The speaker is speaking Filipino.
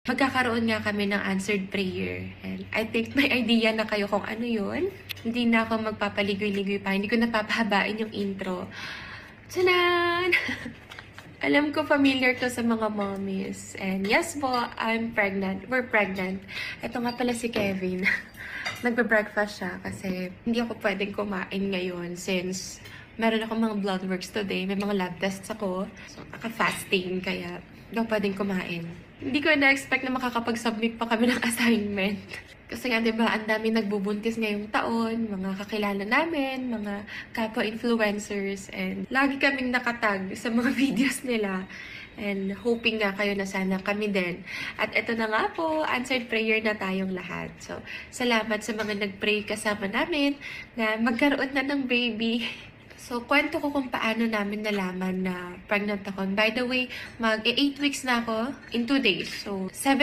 Magkakaroon nga kami ng answered prayer. And I think may idea na kayo kung ano yun. Hindi na ako magpapaligoy-ligoy pa. Hindi ko napapahabain yung intro. Tchanan! Alam ko familiar to sa mga mommies. And yes po, I'm pregnant. We're pregnant. Ito nga pala si Kevin. Nagbe-breakfast siya kasi hindi ako pwedeng kumain ngayon since meron ako mga blood works today. May mga lab tests ako. So, naka-fasting kaya hindi ako pwedeng kumain. Hindi ko na-expect na makakapag-submit pa kami ng assignment. Kasi nga, diba, ang dami nagbubuntis ngayong taon, mga kakilala namin, mga kapwa-influencers, and lagi kaming nakatag sa mga videos nila. And hoping nga kayo na sana kami din. At ito na nga po, answered prayer na tayong lahat. So, salamat sa mga nag-pray kasama namin na magkaroon na ng baby. So, kwento ko kung paano namin nalaman na pregnant ako. By the way, mag-8 weeks na ako in 2 days. So, 7